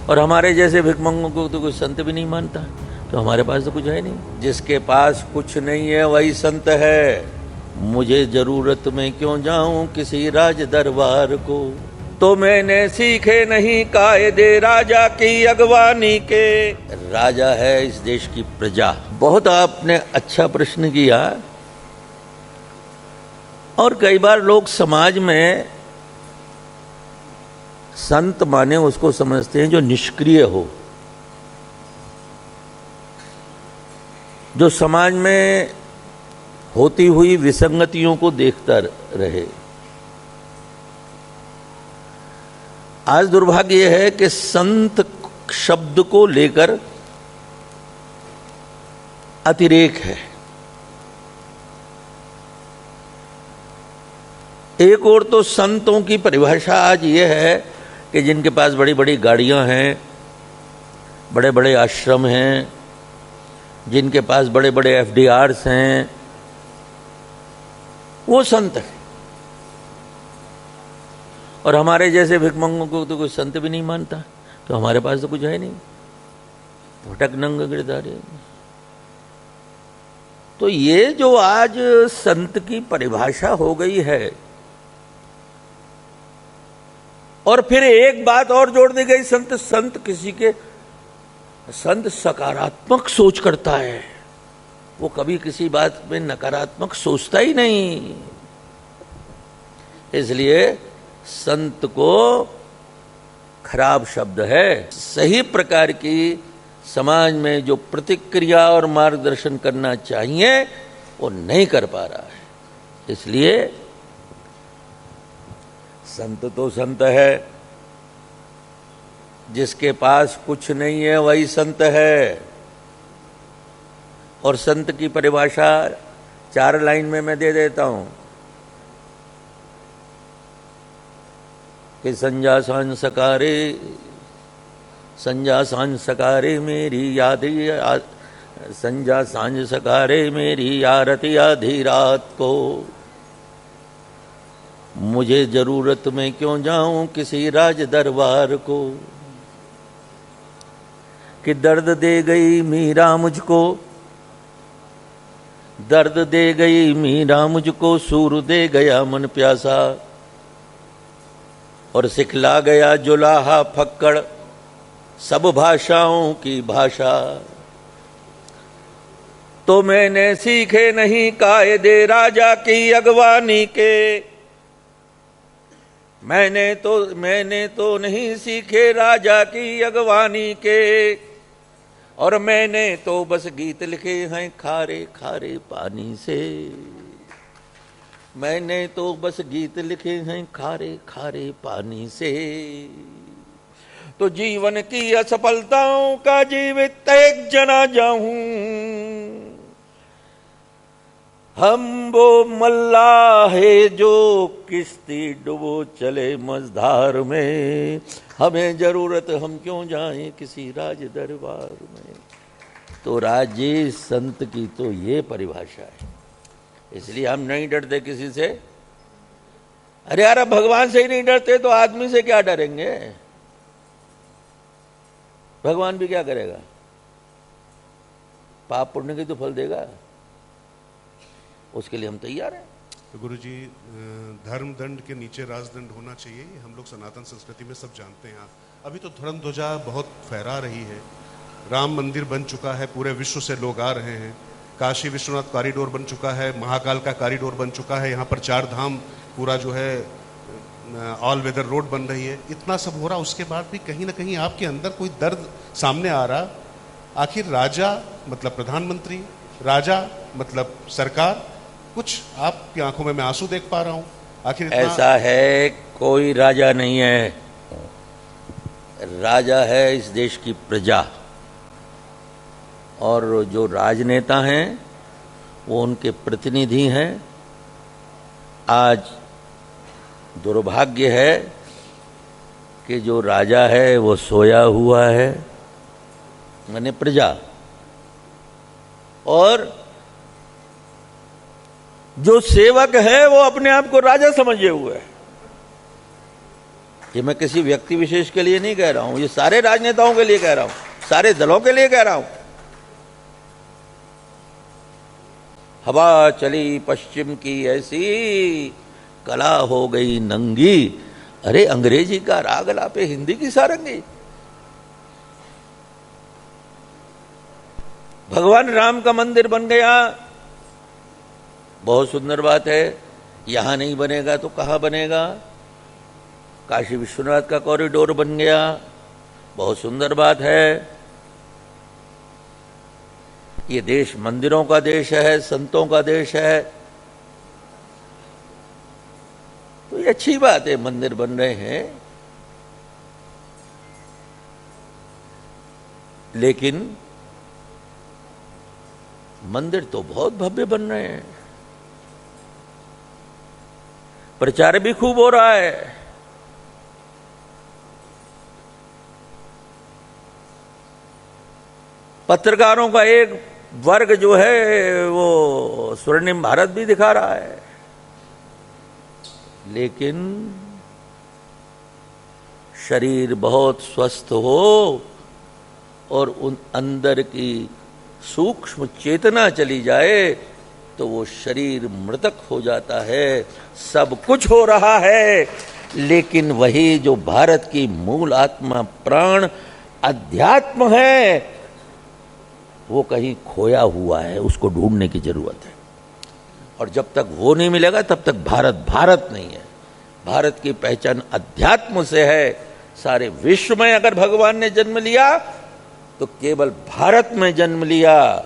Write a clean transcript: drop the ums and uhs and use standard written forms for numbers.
और हमारे जैसे भिखमंगों को तो कोई संत भी नहीं मानता, तो हमारे पास तो कुछ है नहीं। जिसके पास कुछ नहीं है वही संत है। मुझे जरूरत में क्यों जाऊं किसी राज दरबार को, तो मैंने सीखे नहीं कायदे राजा की अगवानी के। राजा है इस देश की प्रजा। बहुत आपने अच्छा प्रश्न किया। और कई बार लोग समाज में संत माने उसको समझते हैं जो निष्क्रिय हो, जो समाज में होती हुई विसंगतियों को देखता रहे। आज दुर्भाग्य यह है कि संत शब्द को लेकर अतिरेक है। एक और तो संतों की परिभाषा आज यह है कि जिनके पास बड़ी बड़ी गाड़ियां हैं, बड़े बड़े आश्रम हैं, जिनके पास बड़े बड़े एफडीआर्स हैं, वो संत है। और हमारे जैसे भिखमंगों को तो कोई संत भी नहीं मानता, तो हमारे पास तो कुछ है नहीं। भटक नंग गिरधारी। तो ये जो आज संत की परिभाषा हो गई है, और फिर एक बात और जोड़ दी गई, संत किसी के संत सकारात्मक सोच करता है, वो कभी किसी बात में नकारात्मक सोचता ही नहीं। इसलिए संत को खराब शब्द है। सही प्रकार की समाज में जो प्रतिक्रिया और मार्गदर्शन करना चाहिए वो नहीं कर पा रहा है। इसलिए संत तो संत है, जिसके पास कुछ नहीं है वही संत है। और संत की परिभाषा 4 लाइन में मैं दे देता हूं कि संजा सांझ सकारे मेरी याद, संजा सांझ सकारे मेरी आरती आधी रात को, मुझे जरूरत में क्यों जाऊं किसी राज दरबार को, कि दर्द दे गई मीरा मुझको, दर्द दे गई मीरा मुझको, सूर दे गया मन प्यासा, और सिखला गया जुलाहा फक्कड़ सब भाषाओं की भाषा। तो मैंने सीखे नहीं कायदे राजा की अगवानी के, मैंने तो नहीं सीखे राजा की अगवानी के, और मैंने तो बस गीत लिखे हैं खारे खारे पानी से, मैंने तो बस गीत लिखे हैं खारे खारे पानी से। तो जीवन की असफलताओं का जीवित एक जना जाऊं, हम वो मल्लाह है जो किश्ती डुबो चले मझधार में, हमें जरूरत हम क्यों जाएं किसी राज दरबार में। तो राजेश संत की तो ये परिभाषा है। इसलिए हम नहीं डरते किसी से। अरे यार, अब भगवान से ही नहीं डरते तो आदमी से क्या डरेंगे? भगवान भी क्या करेगा? पाप पुण्य की तो फल देगा, उसके लिए हम तैयार हैं। तो गुरुजी, धर्म दंड के नीचे राजदंड होना चाहिए, हम लोग सनातन संस्कृति में सब जानते हैं। अभी तो धर्म ध्वजा बहुत फहरा रही है, राम मंदिर बन चुका है, पूरे विश्व से लोग आ रहे हैं, काशी विश्वनाथ कॉरिडोर बन चुका है, महाकाल का कॉरिडोर बन चुका है, यहाँ पर 4 धाम पूरा जो है ऑल वेदर रोड बन रही है। इतना सब हो रहा, उसके बाद भी कहीं ना कहीं आपके अंदर कोई दर्द सामने आ रहा। आखिर राजा मतलब प्रधानमंत्री, राजा मतलब सरकार, कुछ आपकी आंखों में मैं आंसू देख पा रहा हूं। आखिर ऐसा है, कोई राजा नहीं है, राजा है इस देश की प्रजा। और जो राजनेता हैं वो उनके प्रतिनिधि हैं। आज दुर्भाग्य है कि जो राजा है वो सोया हुआ है, माने प्रजा, और जो सेवक है वो अपने आप को राजा समझे हुए है। ये मैं किसी व्यक्ति विशेष के लिए नहीं कह रहा हूं, ये सारे राजनेताओं के लिए कह रहा हूं, सारे दलों के लिए कह रहा हूं। हवा चली पश्चिम की ऐसी, कला हो गई नंगी। अरे अंग्रेजी का राग लापे हिंदी की सारंगी। भगवान राम का मंदिर बन गया, बहुत सुंदर बात है। यहां नहीं बनेगा तो कहां बनेगा? काशी विश्वनाथ का कॉरिडोर बन गया, बहुत सुंदर बात है। ये देश मंदिरों का देश है, संतों का देश है, तो ये अच्छी बात है, मंदिर बन रहे हैं। लेकिन मंदिर तो बहुत भव्य बन रहे हैं, प्रचार भी खूब हो रहा है। पत्रकारों का एक वर्ग जो है वो स्वर्णिम भारत भी दिखा रहा है, लेकिन शरीर बहुत स्वस्थ हो और उन अंदर की सूक्ष्म चेतना चली जाए तो वो शरीर मृतक हो जाता है। सब कुछ हो रहा है, लेकिन वही जो भारत की मूल आत्मा प्राण अध्यात्म है वो कहीं खोया हुआ है, उसको ढूंढने की जरूरत है। और जब तक वो नहीं मिलेगा तब तक भारत भारत नहीं है। भारत की पहचान अध्यात्म से है। सारे विश्व में अगर भगवान ने जन्म लिया तो केवल भारत में जन्म लिया।